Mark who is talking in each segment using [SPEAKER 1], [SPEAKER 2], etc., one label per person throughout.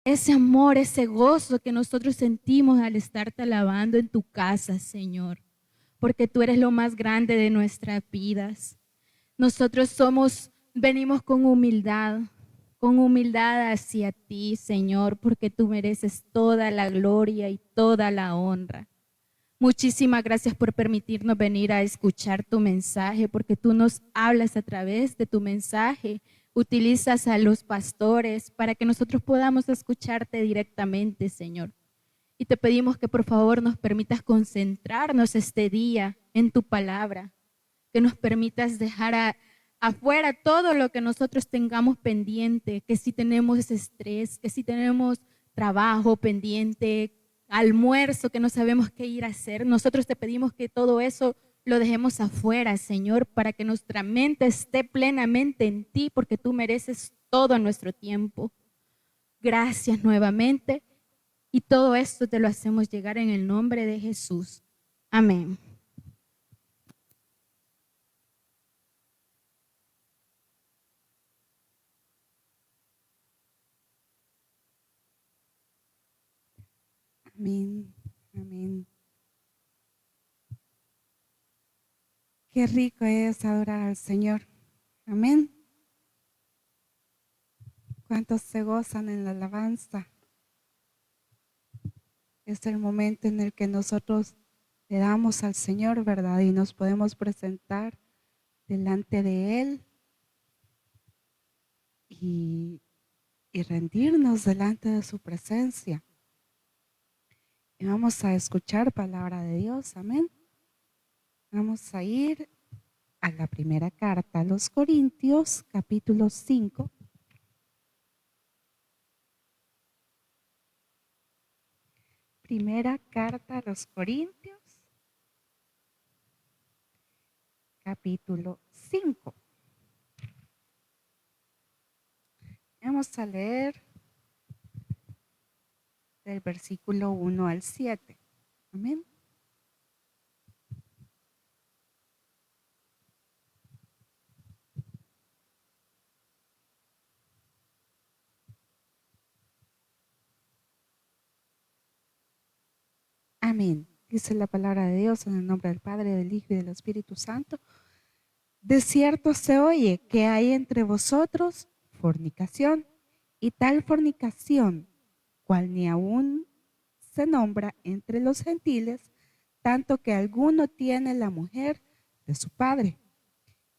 [SPEAKER 1] ese amor, ese gozo que nosotros sentimos al estarte alabando en tu casa, Señor, porque tú eres lo más grande de nuestras vidas. Nosotros venimos con humildad hacia ti, Señor, porque tú mereces toda la gloria y toda la honra. Muchísimas gracias por permitirnos venir a escuchar tu mensaje, porque tú nos hablas a través de tu mensaje. Utilizas a los pastores para que nosotros podamos escucharte directamente, Señor. Y te pedimos que por favor nos permitas concentrarnos este día en tu palabra, que nos permitas dejar afuera todo lo que nosotros tengamos pendiente, que si tenemos estrés, que si tenemos trabajo pendiente, almuerzo que no sabemos qué ir a hacer. Nosotros te pedimos que todo eso lo dejemos afuera, Señor, para que nuestra mente esté plenamente en ti, porque tú mereces todo nuestro tiempo. Gracias nuevamente y todo esto te lo hacemos llegar en el nombre de Jesús. Amén.
[SPEAKER 2] Amén, amén. Qué rico es adorar al Señor. Amén. ¿Cuántos se gozan en la alabanza? Es el momento en el que nosotros le damos al Señor, ¿verdad? Y nos podemos presentar delante de Él y, y rendirnos delante de su presencia. Y vamos a escuchar palabra de Dios. Amén. Vamos a ir a la primera carta a los Corintios, capítulo 5. Primera carta a los Corintios, capítulo 5. Vamos a leer del versículo 1 al 7. Amén. Amén. Dice la palabra de Dios en el nombre del Padre, del Hijo y del Espíritu Santo. De cierto se oye que hay entre vosotros fornicación, y tal fornicación, cual ni aún se nombra entre los gentiles, tanto que alguno tiene la mujer de su padre.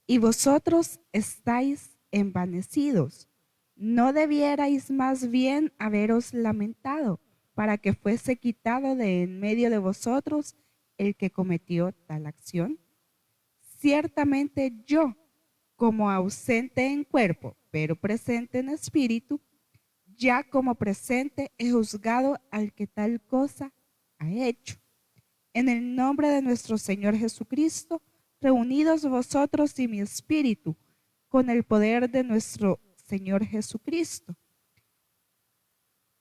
[SPEAKER 2] Y vosotros estáis envanecidos. ¿No debierais más bien haberos lamentado para que fuese quitado de en medio de vosotros el que cometió tal acción? Ciertamente yo, como ausente en cuerpo, pero presente en espíritu, ya como presente he juzgado al que tal cosa ha hecho. En el nombre de nuestro Señor Jesucristo, reunidos vosotros y mi espíritu, con el poder de nuestro Señor Jesucristo.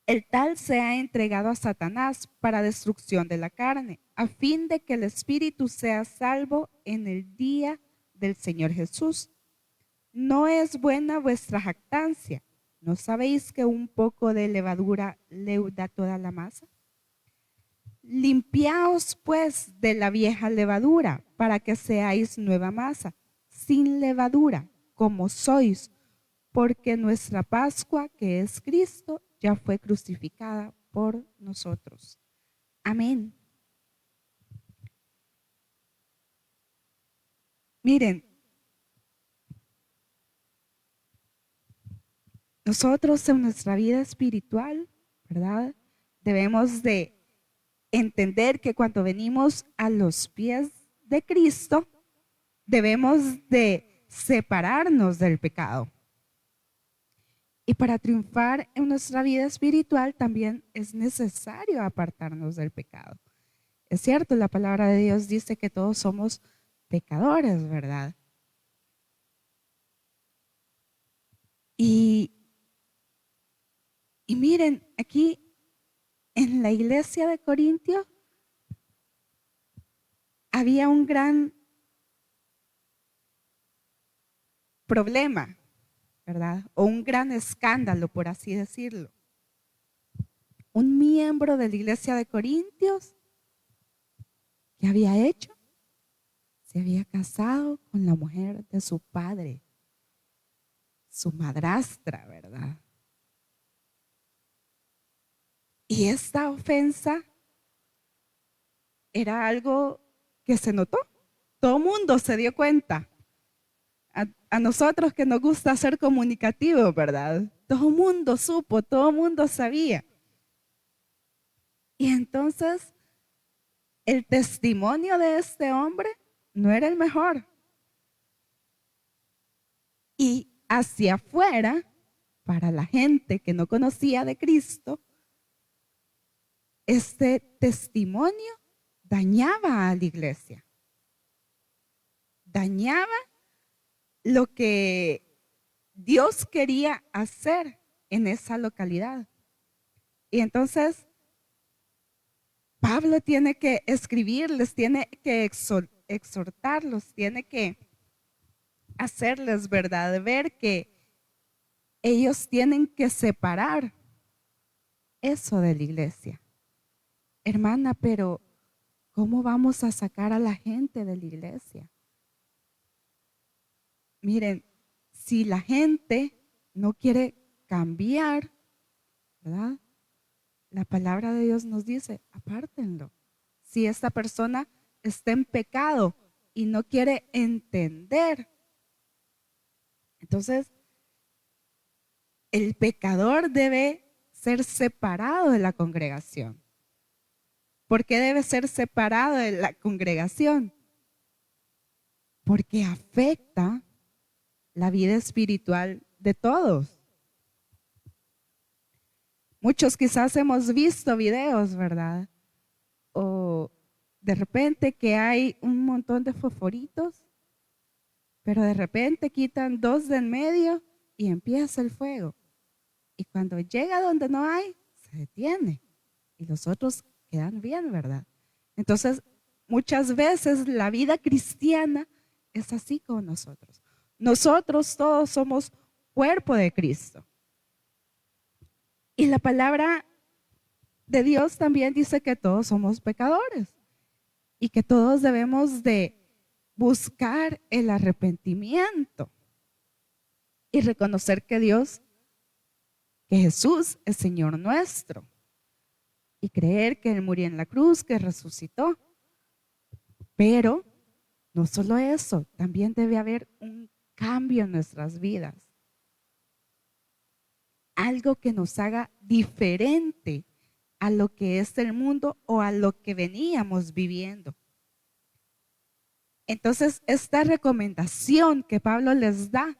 [SPEAKER 2] El tal se ha entregado a Satanás para destrucción de la carne, a fin de que el espíritu sea salvo en el día del Señor Jesús. No es buena vuestra jactancia. ¿No sabéis que un poco de levadura leuda toda la masa? Limpiaos pues de la vieja levadura para que seáis nueva masa, sin levadura, como sois, porque nuestra Pascua, que es Cristo, ya fue crucificada por nosotros. Amén. Miren, nosotros en nuestra vida espiritual, ¿verdad? Debemos de entender que cuando venimos a los pies de Cristo, debemos de separarnos del pecado. Y para triunfar en nuestra vida espiritual también es necesario apartarnos del pecado. Es cierto, la palabra de Dios dice que todos somos pecadores, ¿verdad? Y, y miren, aquí en la iglesia de Corintio había un gran problema, ¿verdad? O un gran escándalo, por así decirlo. un miembro de la iglesia de Corintios, ¿qué había hecho? Se había casado con la mujer de su padre, su madrastra, ¿verdad? Y esta ofensa era algo que se notó. Todo el mundo se dio cuenta. A nosotros que nos gusta ser comunicativos, ¿verdad? Todo el mundo supo, todo el mundo sabía. Y entonces el testimonio de este hombre no era el mejor. Y hacia afuera, para la gente que no conocía de Cristo, este testimonio dañaba a la iglesia. Dañaba lo que Dios quería hacer en esa localidad. Y entonces Pablo tiene que escribirles, tiene que exhortarlos, tiene que hacerles, ¿verdad? Ver que ellos tienen que separar eso de la iglesia. Hermana, pero ¿cómo vamos a sacar a la gente de la iglesia? Miren, si la gente no quiere cambiar, ¿verdad? La palabra de Dios nos dice, apártenlo. Si esta persona está en pecado y no quiere entender, entonces el pecador debe ser separado de la congregación. ¿Por qué debe ser separado de la congregación? Porque afecta la vida espiritual de todos. Muchos quizás hemos visto videos, ¿verdad? O de repente que hay un montón de fosforitos, pero de repente quitan dos del medio y empieza el fuego. Y cuando llega donde no hay, se detiene. Y los otros quedan bien, ¿verdad? Entonces, muchas veces la vida cristiana es así con nosotros. Nosotros todos somos cuerpo de Cristo. Y la palabra de Dios también dice que todos somos pecadores y que todos debemos de buscar el arrepentimiento y reconocer que que Jesús es Señor nuestro y creer que Él murió en la cruz, que resucitó. Pero no solo eso, también debe haber un cambio en nuestras vidas. Algo que nos haga diferente a lo que es el mundo o a lo que veníamos viviendo. Entonces, esta recomendación que Pablo les da,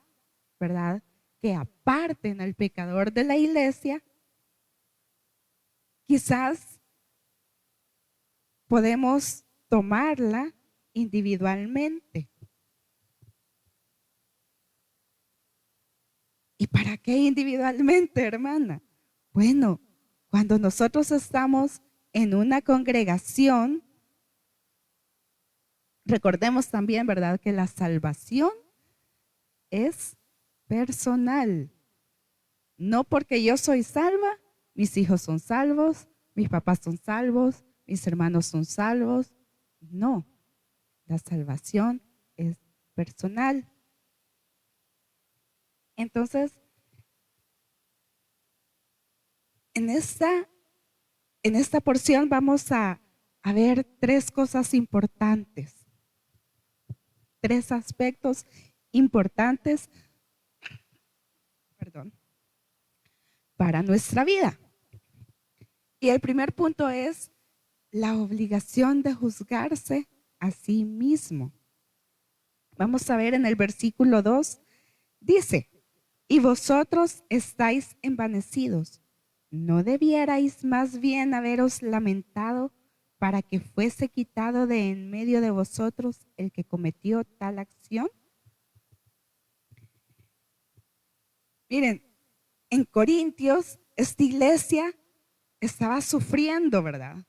[SPEAKER 2] ¿verdad? Que aparten al pecador de la iglesia, quizás podemos tomarla individualmente. ¿Y para qué individualmente, hermana? Bueno, cuando nosotros estamos en una congregación, recordemos también, ¿verdad?, que la salvación es personal. No porque yo soy salva, mis hijos son salvos, mis papás son salvos, mis hermanos son salvos. No, la salvación es personal. Entonces, en esta porción vamos a ver tres cosas importantes, tres aspectos importantes, para nuestra vida. Y el primer punto es la obligación de juzgarse a sí mismo. Vamos a ver en el versículo 2, dice, y vosotros estáis envanecidos, ¿no debierais más bien haberos lamentado para que fuese quitado de en medio de vosotros el que cometió tal acción? Miren, en Corintios, esta iglesia estaba sufriendo, ¿verdad?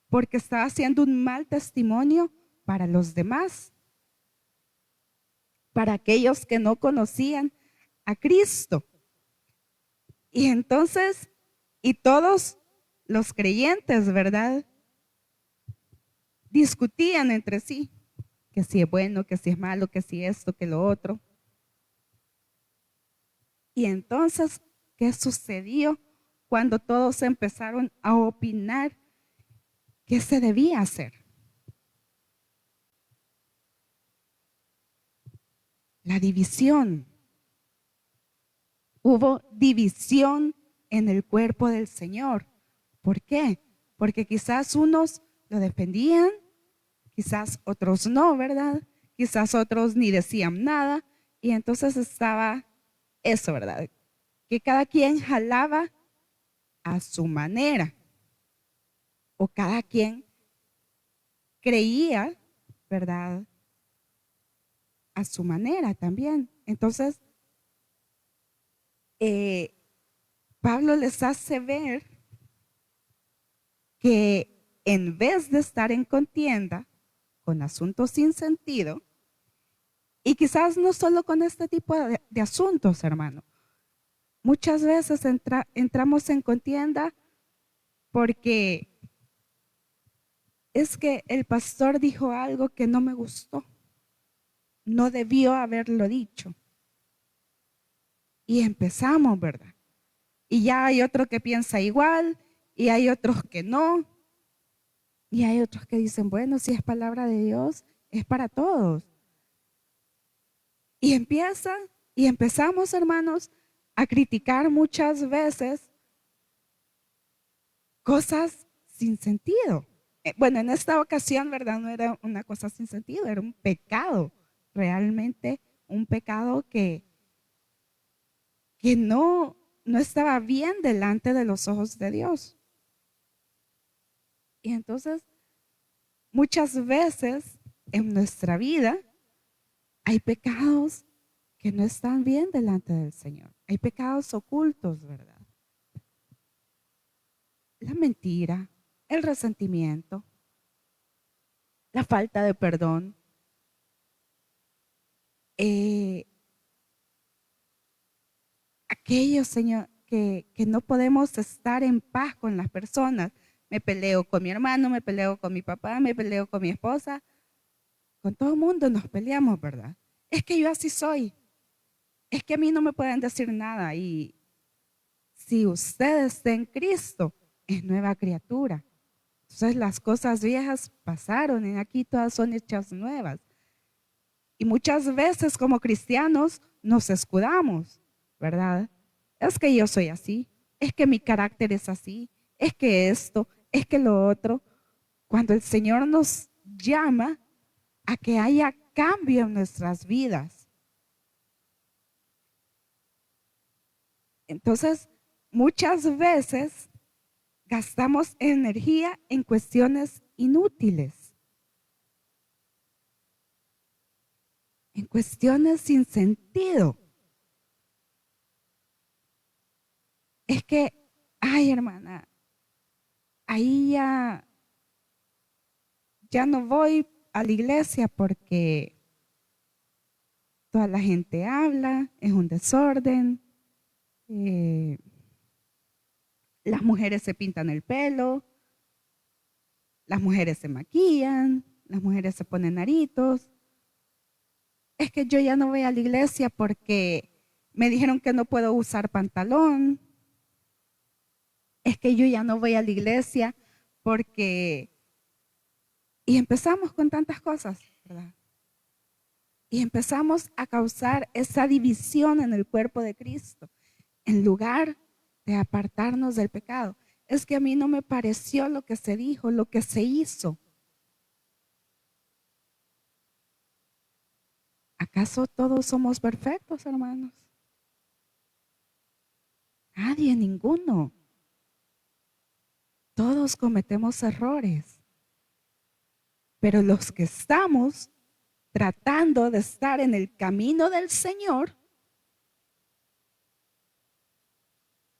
[SPEAKER 2] Porque estaba haciendo un mal testimonio para los demás, para aquellos que no conocían a Cristo. Y entonces, y todos los creyentes, ¿verdad? Discutían entre sí, que si es bueno, que si es malo, que si esto, que lo otro. Y entonces, ¿qué sucedió cuando todos empezaron a opinar qué se debía hacer? La división. Hubo división en el cuerpo del Señor. ¿Por qué? Porque quizás unos lo defendían, quizás otros no, ¿verdad? Quizás otros ni decían nada. Y entonces estaba eso, ¿verdad? Que cada quien jalaba a su manera. O cada quien creía, ¿verdad? A su manera también. Entonces, Pablo les hace ver que en vez de estar en contienda con asuntos sin sentido, y quizás no solo con este tipo de asuntos, hermano, muchas veces entramos en contienda porque es que el pastor dijo algo que no me gustó, no debió haberlo dicho. Y empezamos, ¿verdad? Y ya hay otro que piensa igual, y hay otros que no, y hay otros que dicen, bueno, si es palabra de Dios, es para todos. Y empezamos, hermanos, a criticar muchas veces cosas sin sentido. Bueno, en esta ocasión, ¿verdad? No era una cosa sin sentido, era un pecado, realmente un pecado que no estaba bien delante de los ojos de Dios. Y entonces, muchas veces en nuestra vida hay pecados que no están bien delante del Señor. Hay pecados ocultos, ¿verdad? La mentira, el resentimiento, la falta de perdón, eh, aquellos, Señor, que no podemos estar en paz con las personas. Me peleo con mi hermano, me peleo con mi papá, me peleo con mi esposa. Con todo el mundo nos peleamos, ¿verdad? Es que yo así soy. Es que a mí no me pueden decir nada. Y si usted está en Cristo, es nueva criatura. Entonces las cosas viejas pasaron y aquí todas son hechas nuevas. Y muchas veces como cristianos nos escudamos, ¿verdad? Es que yo soy así, es que mi carácter es así, es que esto, es que lo otro. Cuando el Señor nos llama a que haya cambio en nuestras vidas. Entonces, muchas veces gastamos energía en cuestiones inútiles, en cuestiones sin sentido. Es que, ay hermana, ahí ya no voy a la iglesia porque toda la gente habla, es un desorden, eh, las mujeres se pintan el pelo, las mujeres se maquillan, las mujeres se ponen aritos. Es que yo ya no voy a la iglesia porque me dijeron que no puedo usar pantalón. Es que yo ya no voy a la iglesia porque... Y empezamos con tantas cosas, ¿verdad? Y empezamos a causar esa división en el cuerpo de Cristo, en lugar de apartarnos del pecado. Es que a mí no me pareció lo que se dijo, lo que se hizo. ¿Acaso todos somos perfectos, hermanos? Nadie, ninguno. Todos cometemos errores. Pero los que estamos tratando de estar en el camino del Señor,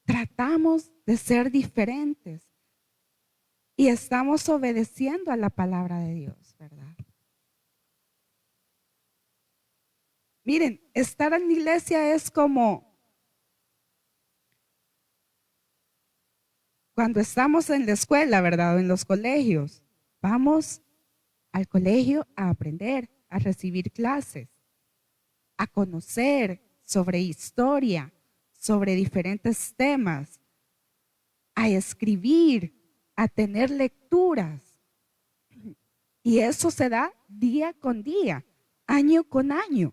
[SPEAKER 2] tratamos de ser diferentes y estamos obedeciendo a la palabra de Dios, ¿verdad? Miren, estar en la iglesia es como cuando estamos en la escuela, ¿verdad? O en los colegios, vamos al colegio a aprender, a recibir clases, a conocer sobre historia, sobre diferentes temas, a escribir, a tener lecturas. Y eso se da día con día, año con año.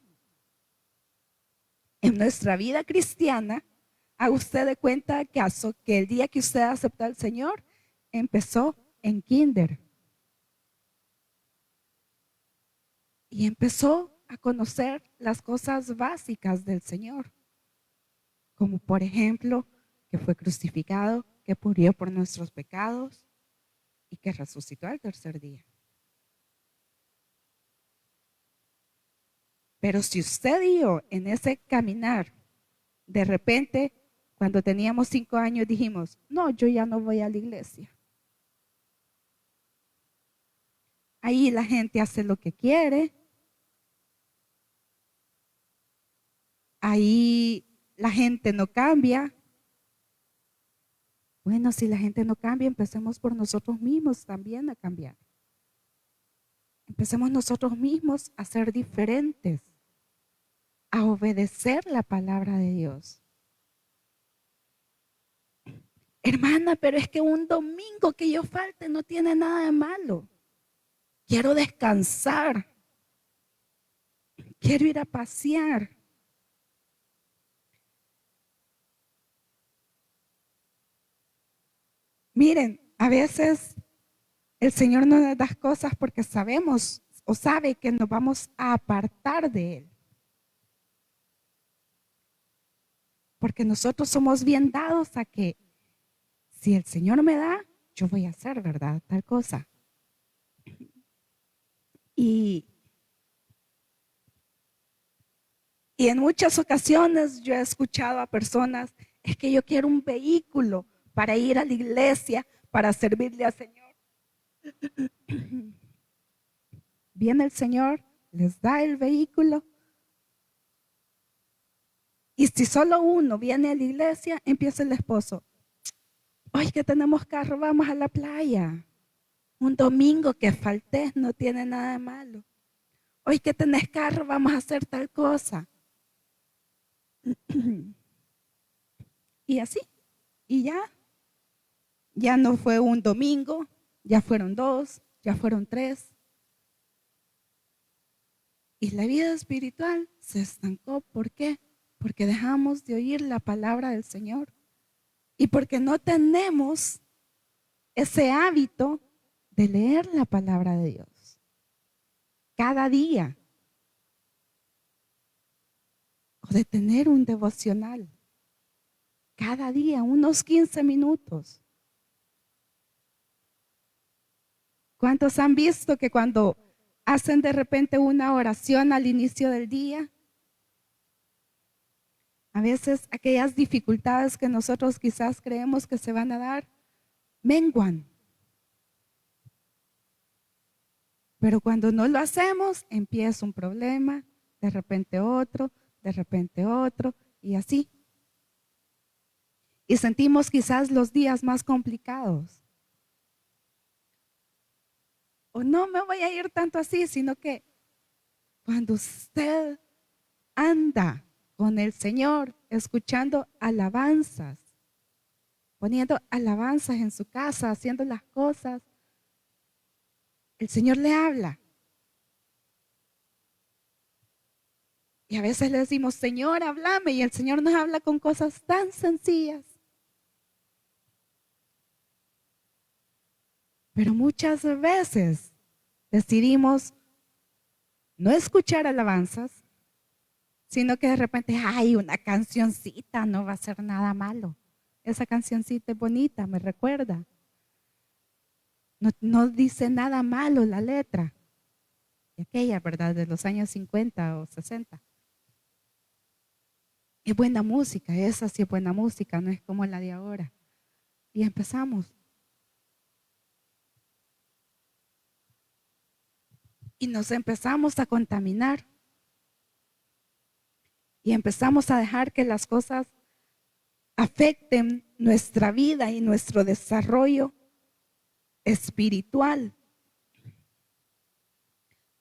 [SPEAKER 2] En nuestra vida cristiana, ¿a usted de cuenta acaso que el día que usted aceptó al Señor empezó en kinder? Y empezó a conocer las cosas básicas del Señor, como por ejemplo que fue crucificado, que murió por nuestros pecados y que resucitó al tercer día. Pero si usted y yo en ese caminar, de repente, cuando teníamos 5 años, dijimos, no, yo ya no voy a la iglesia. Ahí la gente hace lo que quiere. Ahí la gente no cambia. Bueno, si la gente no cambia, empecemos por nosotros mismos también a cambiar. Empecemos nosotros mismos a ser diferentes, a obedecer la palabra de Dios. Hermana, pero es que un domingo que yo falte no tiene nada de malo. Quiero descansar. Quiero ir a pasear. Miren, a veces el Señor no nos da cosas porque sabemos o sabe que nos vamos a apartar de Él. Porque nosotros somos bien dados a que si el Señor me da, yo voy a hacer, ¿verdad? Tal cosa. Y en muchas ocasiones yo he escuchado a personas, es que yo quiero un vehículo para ir a la iglesia, para servirle al Señor. Viene el Señor, les da el vehículo. Y si solo uno viene a la iglesia, empieza el esposo. Hoy que tenemos carro, vamos a la playa. Un domingo que falté no tiene nada de malo. Hoy que tenés carro, vamos a hacer tal cosa. Y así. Y ya no fue un domingo, ya fueron 2, ya fueron 3. Y la vida espiritual se estancó. ¿Por qué? Porque dejamos de oír la palabra del Señor. Y porque no tenemos ese hábito de leer la palabra de Dios. Cada día. O de tener un devocional. Cada día, unos 15 minutos. ¿Cuántos han visto que cuando hacen de repente una oración al inicio del día, a veces aquellas dificultades que nosotros quizás creemos que se van a dar, menguan? Pero cuando no lo hacemos, empieza un problema, de repente otro, y así. Y sentimos quizás los días más complicados. O no me voy a ir tanto así, sino que cuando usted anda con el Señor escuchando alabanzas, poniendo alabanzas en su casa, haciendo las cosas, el Señor le habla. Y a veces le decimos, Señor, háblame, y el Señor nos habla con cosas tan sencillas. Pero muchas veces decidimos no escuchar alabanzas, sino que de repente, ay, una cancioncita no va a ser nada malo. Esa cancioncita es bonita, me recuerda. No dice nada malo la letra. Y aquella, ¿verdad? De los años 50 o 60. Es buena música, esa sí es buena música, no es como la de ahora. Y empezamos. Y nos empezamos a contaminar. Y empezamos a dejar que las cosas afecten nuestra vida y nuestro desarrollo espiritual.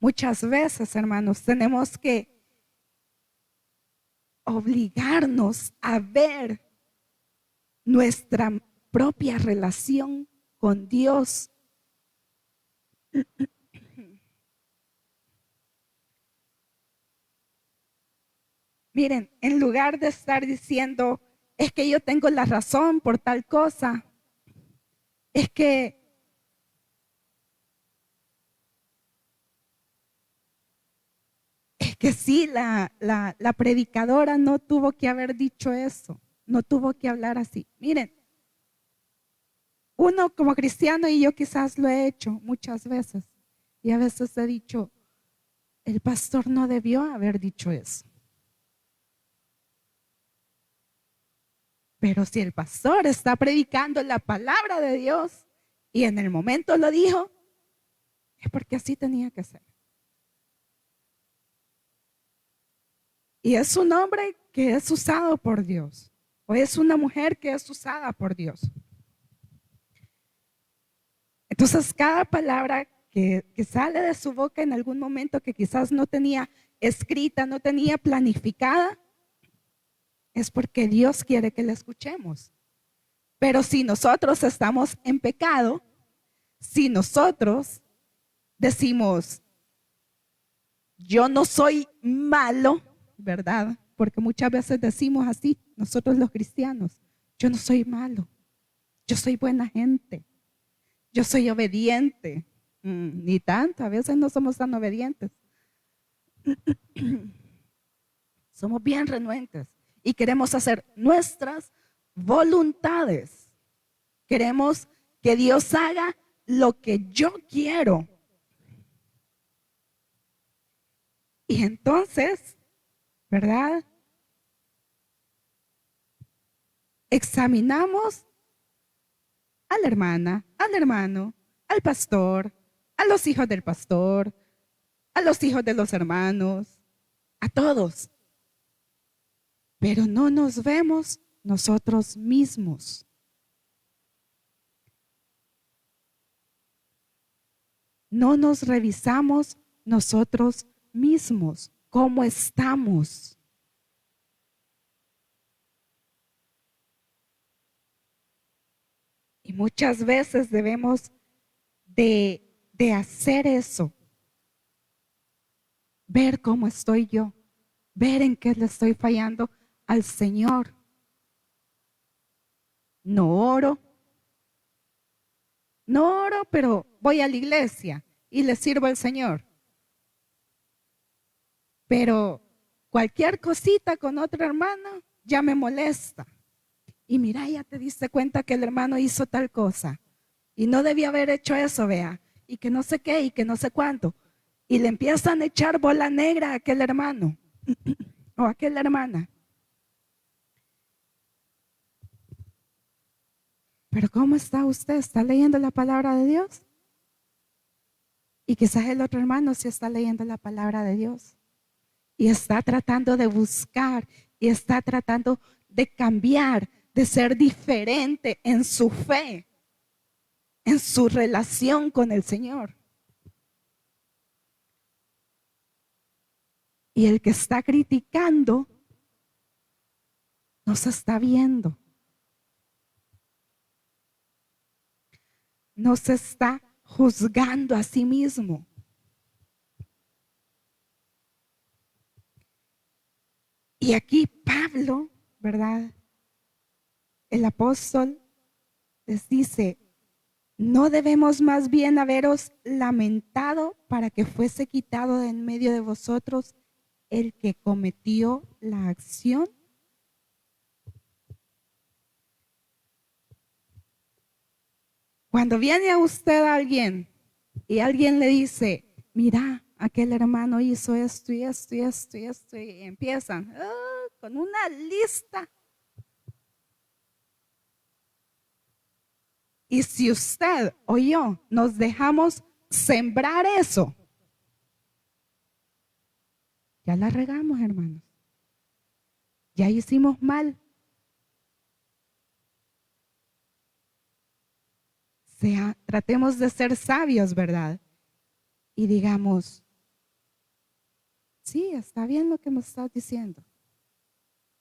[SPEAKER 2] Muchas veces, hermanos, tenemos que obligarnos a ver nuestra propia relación con Dios. Miren, en lugar de estar diciendo, es que yo tengo la razón por tal cosa, es que sí, la predicadora no tuvo que haber dicho eso, no tuvo que hablar así. Miren, uno como cristiano, y yo quizás lo he hecho muchas veces, y a veces he dicho, el pastor no debió haber dicho eso. Pero si el pastor está predicando la palabra de Dios y en el momento lo dijo, es porque así tenía que ser. Y es un hombre que es usado por Dios, o es una mujer que es usada por Dios. Entonces, cada palabra que sale de su boca en algún momento que quizás no tenía escrita, no tenía planificada, es porque Dios quiere que la escuchemos. Pero si nosotros estamos en pecado, si nosotros decimos, yo no soy malo, ¿verdad? Porque muchas veces decimos así, nosotros los cristianos, yo no soy malo, yo soy buena gente, yo soy obediente. Ni tanto, a veces no somos tan obedientes. Somos bien renuentes y queremos hacer nuestras voluntades. Queremos que Dios haga lo que yo quiero. Y entonces, ¿verdad? Examinamos a la hermana, al hermano, al pastor, a los hijos del pastor, a los hijos de los hermanos, a todos. Pero no nos vemos nosotros mismos. No nos revisamos nosotros mismos. ¿Cómo estamos? Y muchas veces debemos de hacer eso. Ver cómo estoy yo. Ver en qué le estoy fallando al Señor. No oro. No oro, pero voy a la iglesia y le sirvo al Señor. Pero cualquier cosita con otro hermano ya me molesta. Y mira, ya te diste cuenta que el hermano hizo tal cosa. Y no debía haber hecho eso, vea. Y que no sé qué, y que no sé cuánto. Y le empiezan a echar bola negra a aquel hermano o a aquella hermana. Pero ¿cómo está usted? ¿Está leyendo la palabra de Dios? Y quizás el otro hermano sí está leyendo la palabra de Dios. Y está tratando de buscar, y está tratando de cambiar, de ser diferente en su fe, en su relación con el Señor. Y el que está criticando no se está viendo. No se está juzgando a sí mismo. Y aquí Pablo, ¿verdad? El apóstol les dice, ¿no debemos más bien haberos lamentado para que fuese quitado de en medio de vosotros el que cometió la acción? Cuando viene a usted alguien y alguien le dice, mira, aquel hermano hizo esto y esto y esto y esto, y empiezan con una lista. Y si usted o yo nos dejamos sembrar eso, ya la regamos, hermanos. Ya hicimos mal. tratemos de ser sabios, ¿verdad? Y digamos, sí, está bien lo que me estás diciendo.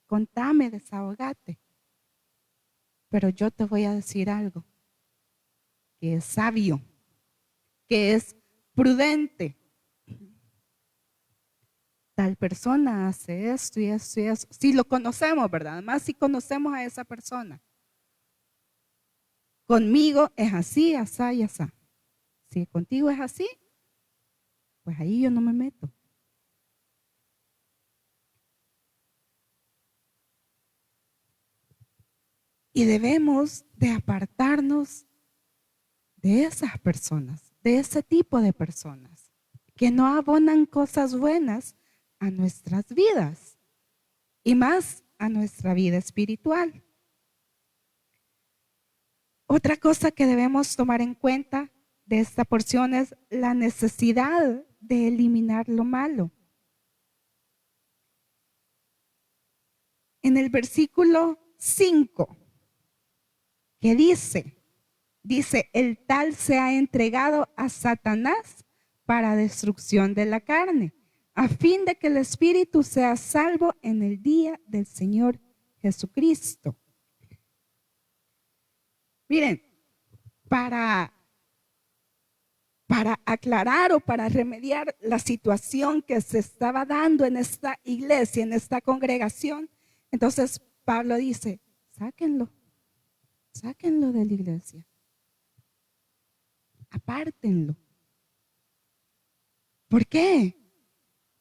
[SPEAKER 2] Contame, desahogate. Pero yo te voy a decir algo que es sabio, que es prudente. Tal persona hace esto y esto y eso. Si lo conocemos, ¿verdad? Además, si conocemos a esa persona. Conmigo es así, asá y asá. Si contigo es así, pues ahí yo no me meto. Y debemos de apartarnos de esas personas, de ese tipo de personas, que no abonan cosas buenas a nuestras vidas y más a nuestra vida espiritual. Otra cosa que debemos tomar en cuenta de esta porción es la necesidad de eliminar lo malo. En el versículo 5, que dice, el tal se ha entregado a Satanás para destrucción de la carne, a fin de que el espíritu sea salvo en el día del Señor Jesucristo. Miren, para aclarar o para remediar la situación que se estaba dando en esta iglesia, en esta congregación, entonces Pablo dice, sáquenlo de la iglesia, apártenlo. ¿Por qué?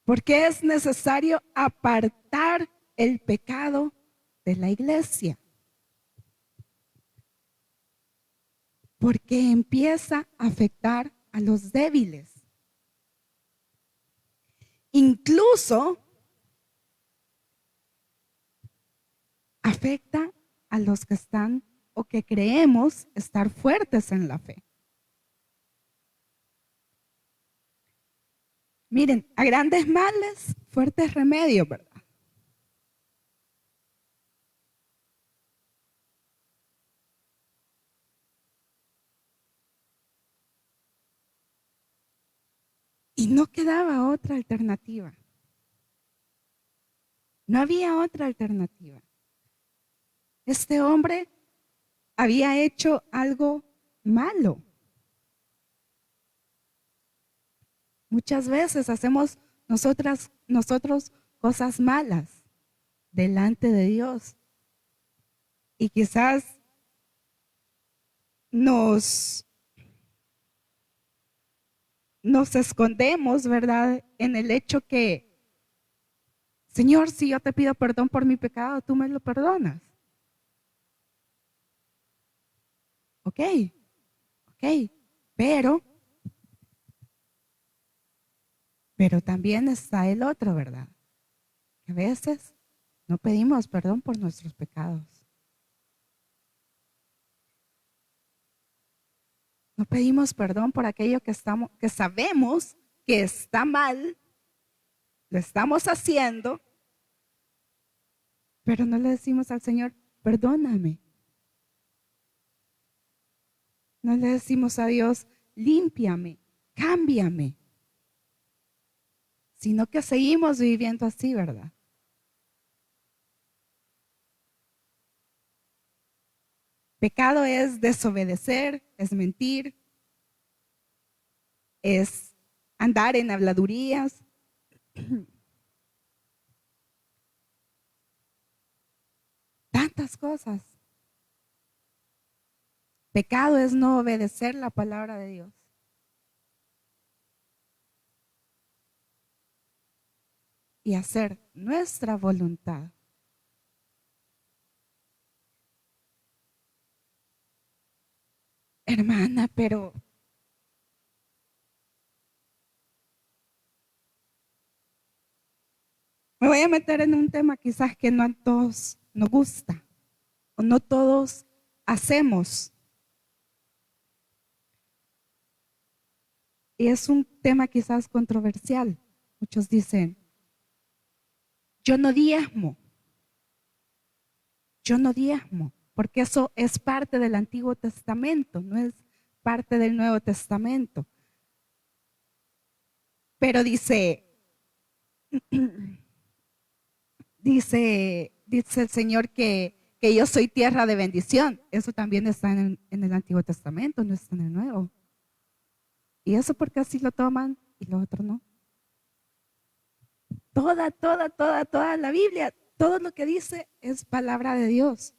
[SPEAKER 2] Porque es necesario apartar el pecado de la iglesia. Porque empieza a afectar a los débiles. Incluso afecta a los que están o que creemos estar fuertes en la fe. Miren, a grandes males, fuertes remedios, ¿verdad? Y no quedaba otra alternativa. No había otra alternativa. Este hombre había hecho algo malo. Muchas veces hacemos nosotros cosas malas delante de Dios. Y quizás nos escondemos, ¿verdad? En el hecho que, Señor, si yo te pido perdón por mi pecado, tú me lo perdonas. Ok, pero también está el otro, ¿verdad? Que a veces no pedimos perdón por nuestros pecados. No pedimos perdón por aquello que sabemos que está mal, lo estamos haciendo, pero no le decimos al Señor, perdóname. No le decimos a Dios, límpiame, cámbiame. Sino que seguimos viviendo así, ¿verdad? Pecado es desobedecer, es mentir, es andar en habladurías. Tantas cosas. Pecado es no obedecer la palabra de Dios. Y hacer nuestra voluntad. Hermana, pero me voy a meter en un tema quizás que no a todos nos gusta o no todos hacemos. Y es un tema quizás controversial. Muchos dicen, yo no diezmo, porque eso es parte del Antiguo Testamento, no es parte del Nuevo Testamento. Pero dice el Señor que yo soy tierra de bendición. Eso también está en el Antiguo Testamento, no está en el Nuevo. ¿Y eso porque así lo toman y lo otro no? Toda la Biblia, todo lo que dice es palabra de Dios.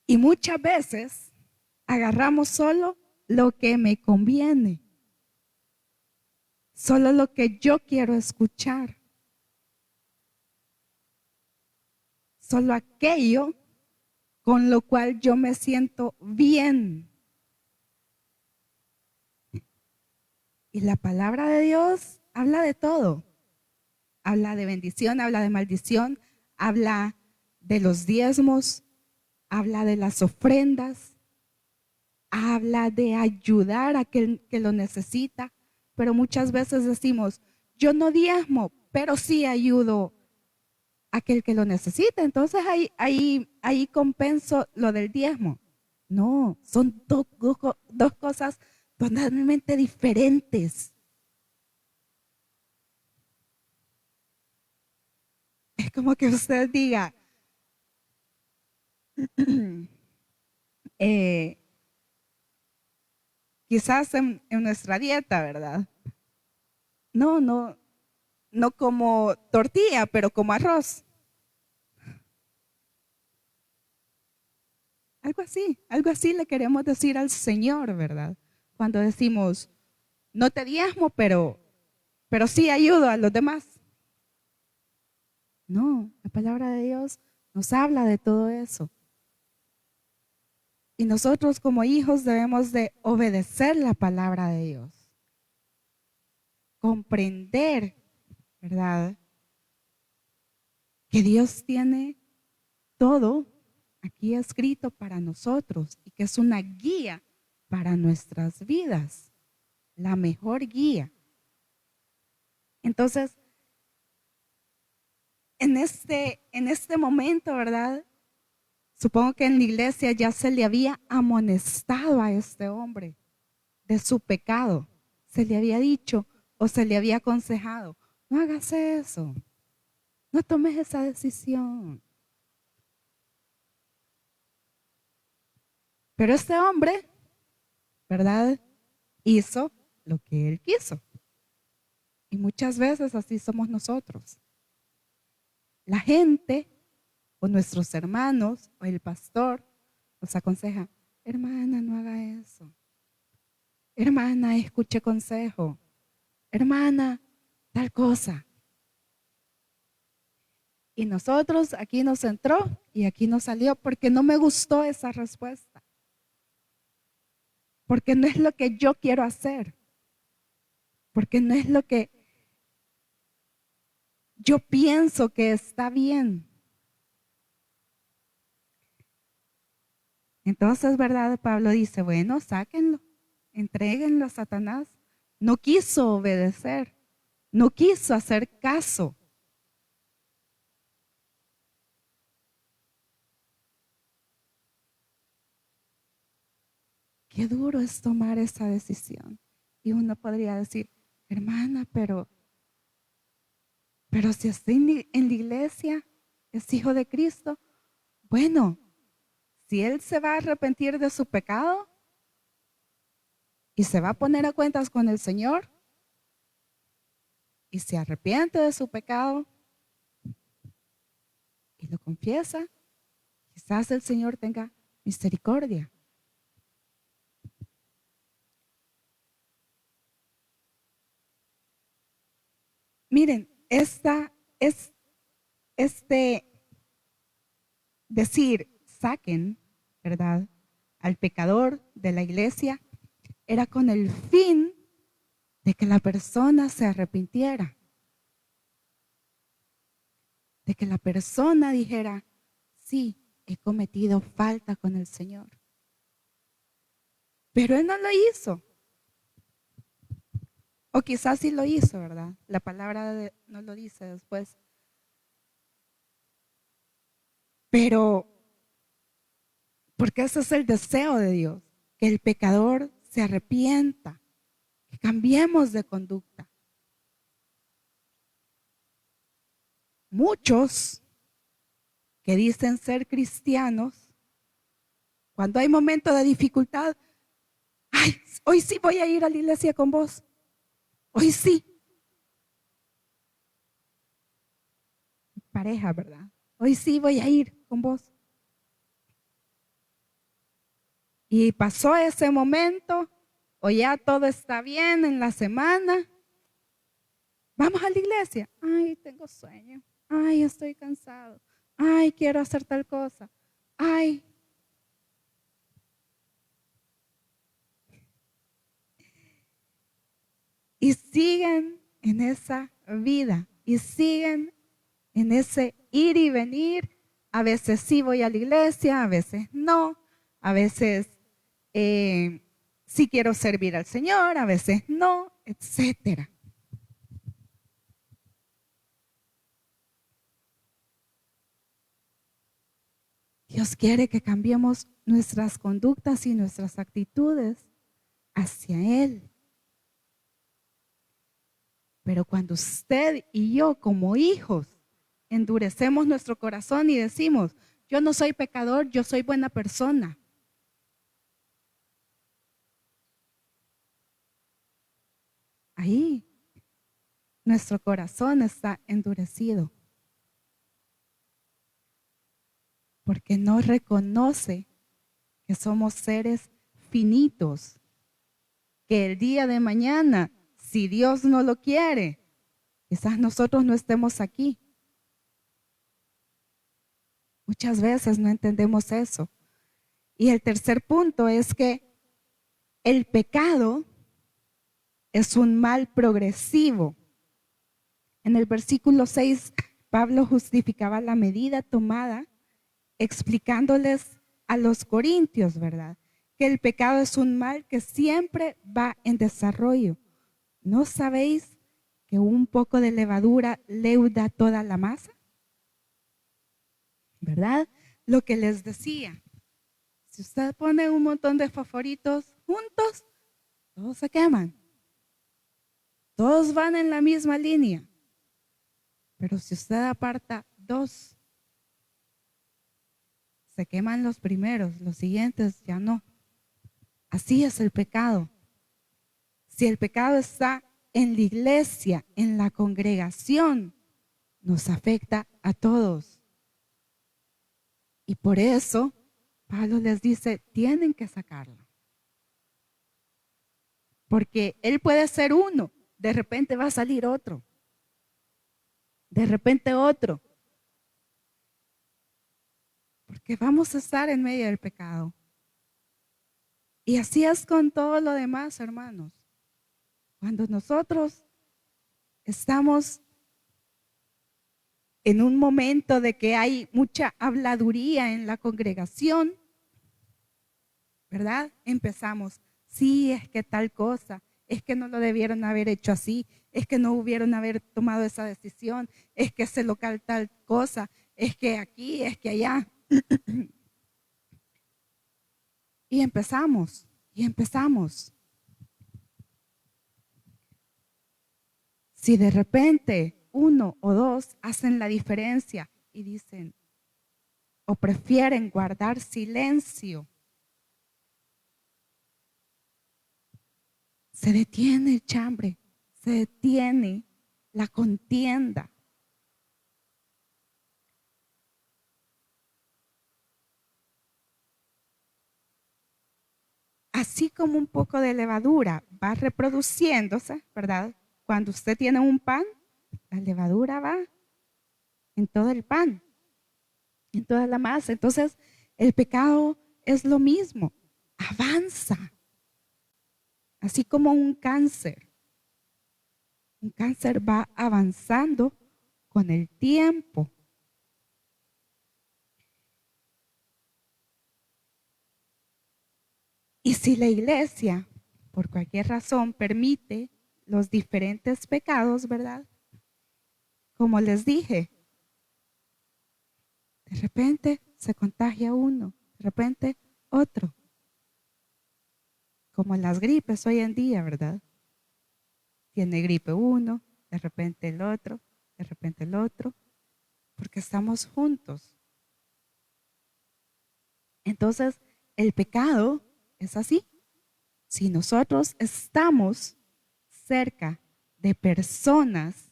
[SPEAKER 2] Y muchas veces agarramos solo lo que me conviene, solo lo que yo quiero escuchar, solo aquello con lo cual yo me siento bien. Y la palabra de Dios habla de todo. Habla de bendición, habla de maldición, habla de los diezmos, habla de las ofrendas, habla de ayudar a aquel que lo necesita. Pero muchas veces decimos, yo no diezmo, pero sí ayudo a aquel que lo necesita. Entonces ahí compenso lo del diezmo. No, son dos cosas totalmente diferentes. Es como que usted diga, eh, quizás en nuestra dieta, ¿verdad? No como tortilla, pero como arroz. Algo así le queremos decir al Señor, ¿verdad? Cuando decimos, no te diezmo, pero sí ayudo a los demás. No, la palabra de Dios nos habla de todo eso. Y nosotros como hijos debemos de obedecer la palabra de Dios. Comprender, ¿verdad? Que Dios tiene todo aquí escrito para nosotros y que es una guía para nuestras vidas, la mejor guía. Entonces, en este momento, ¿verdad? Supongo que en la iglesia ya se le había amonestado a este hombre de su pecado. Se le había dicho o se le había aconsejado, no hagas eso, no tomes esa decisión. Pero este hombre, ¿verdad? Hizo lo que él quiso. Y muchas veces así somos nosotros. La gente o nuestros hermanos o el pastor nos aconseja, hermana, no haga eso. Hermana, escuche consejo. Hermana, tal cosa. Y nosotros aquí nos entró y aquí nos salió porque no me gustó esa respuesta. Porque no es lo que yo quiero hacer. Porque no es lo que yo pienso que está bien. Entonces, ¿verdad? Pablo dice, bueno, sáquenlo, entréguenlo a Satanás. No quiso obedecer, no quiso hacer caso. Qué duro es tomar esa decisión. Y uno podría decir, hermana, pero si está en la iglesia, es hijo de Cristo. Bueno, si él se va a arrepentir de su pecado y se va a poner a cuentas con el Señor y se arrepiente de su pecado y lo confiesa, quizás el Señor tenga misericordia. Miren, este decir, saquen, ¿verdad? Al pecador de la iglesia, era con el fin de que la persona se arrepintiera. De que la persona dijera, sí, he cometido falta con el Señor. Pero él no lo hizo. O quizás sí lo hizo, ¿verdad? La palabra no lo dice después. Pero, porque ese es el deseo de Dios, que el pecador se arrepienta, que cambiemos de conducta. Muchos que dicen ser cristianos, cuando hay momentos de dificultad, ay, hoy sí voy a ir a la iglesia con vos, hoy sí. Pareja, ¿verdad? Hoy sí voy a ir con vos. Y pasó ese momento, o ya todo está bien en la semana. Vamos a la iglesia. Ay, tengo sueño. Ay, estoy cansado. Ay, quiero hacer tal cosa. Ay. Y siguen en esa vida. Y siguen en ese ir y venir. A veces sí voy a la iglesia, a veces no. A veces sí quiero servir al Señor, a veces no, etcétera. Dios quiere que cambiemos nuestras conductas y nuestras actitudes hacia Él. Pero cuando usted y yo como hijos endurecemos nuestro corazón y decimos, yo no soy pecador, yo soy buena persona. Ahí nuestro corazón está endurecido. Porque no reconoce que somos seres finitos, que el día de mañana, si Dios no lo quiere, quizás nosotros no estemos aquí. Muchas veces no entendemos eso. Y el tercer punto es que el pecado es un mal progresivo. En el versículo 6, Pablo justificaba la medida tomada explicándoles a los corintios, ¿verdad? Que el pecado es un mal que siempre va en desarrollo. ¿No sabéis que un poco de levadura leuda toda la masa? ¿Verdad? Lo que les decía. Si usted pone un montón de fosforitos juntos, todos se queman. Todos van en la misma línea. Pero si usted aparta dos, se queman los primeros, los siguientes ya no. Así es el pecado. Si el pecado está en la iglesia, en la congregación, nos afecta a todos. Y por eso Pablo les dice, tienen que sacarlo. Porque él puede ser uno, de repente va a salir otro. De repente otro. Porque vamos a estar en medio del pecado. Y así es con todo lo demás, hermanos. Cuando nosotros estamos en un momento de que hay mucha habladuría en la congregación, ¿verdad? Empezamos, sí, es que tal cosa, es que no lo debieron haber hecho así, es que no hubieron haber tomado esa decisión, es que ese local tal cosa, es que aquí, es que allá. Y empezamos, y empezamos. Si de repente uno o dos hacen la diferencia y dicen, o prefieren guardar silencio, se detiene el chambre, se detiene la contienda. Así como un poco de levadura va reproduciéndose, ¿verdad? Cuando usted tiene un pan, la levadura va en todo el pan, en toda la masa. Entonces, el pecado es lo mismo, avanza, así como un cáncer. Un cáncer va avanzando con el tiempo. Y si la iglesia, por cualquier razón, permite los diferentes pecados, ¿verdad? Como les dije, De repente se contagia uno, de repente otro. Como las gripes hoy en día, ¿verdad? Tiene gripe uno, de repente el otro, de repente el otro, porque estamos juntos. Entonces, el pecado es así. Si nosotros estamos cerca de personas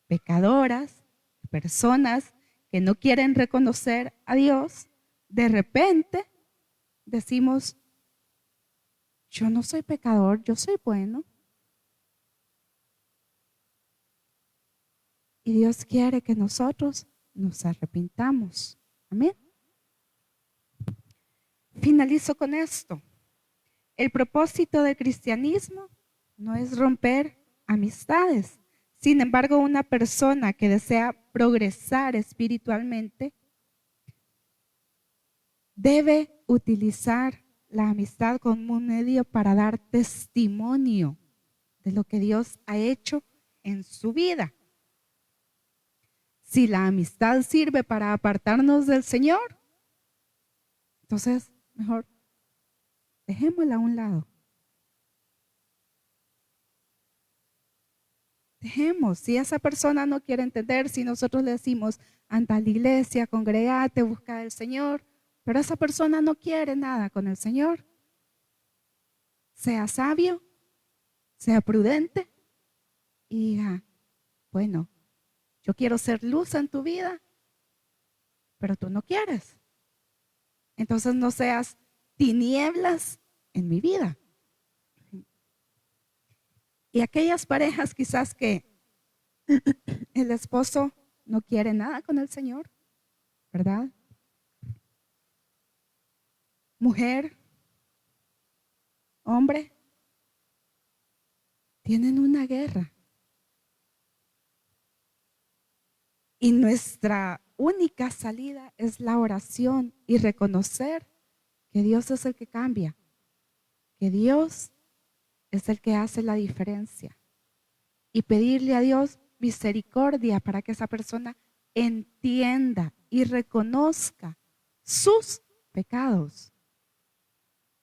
[SPEAKER 2] pecadoras, personas que no quieren reconocer a Dios, de repente decimos, yo no soy pecador, yo soy bueno. Y Dios quiere que nosotros nos arrepintamos. Amén. Finalizo con esto. El propósito del cristianismo no es romper amistades. Sin embargo, una persona que desea progresar espiritualmente debe utilizar la amistad como un medio para dar testimonio de lo que Dios ha hecho en su vida. Si la amistad sirve para apartarnos del Señor, entonces mejor dejémosla a un lado. Dejemos, si esa persona no quiere entender, si nosotros le decimos, anda a la iglesia, congregate, busca al Señor, pero esa persona no quiere nada con el Señor, sea sabio, sea prudente y diga, bueno, yo quiero ser luz en tu vida, pero tú no quieres. Entonces no seas tinieblas en mi vida. Y aquellas parejas quizás que el esposo no quiere nada con el Señor, ¿verdad? Mujer, hombre, tienen una guerra. Y nuestra única salida es la oración y reconocer que Dios es el que cambia, que Dios es el que hace la diferencia. Y pedirle a Dios misericordia para que esa persona entienda y reconozca sus pecados.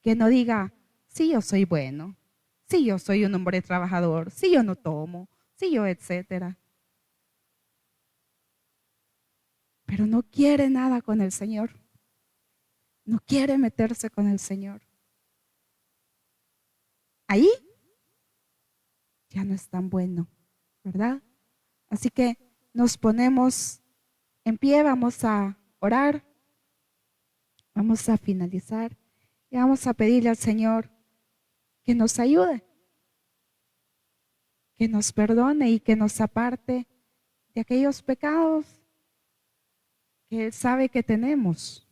[SPEAKER 2] Que no diga, sí, yo soy bueno, sí, yo soy un hombre trabajador, sí, yo no tomo, sí, yo, etcétera. Pero no quiere nada con el Señor. No quiere meterse con el Señor. Ahí ya no es tan bueno, ¿verdad? Así que nos ponemos en pie, vamos a orar, vamos a finalizar y vamos a pedirle al Señor que nos ayude, que nos perdone y que nos aparte de aquellos pecados que Él sabe que tenemos.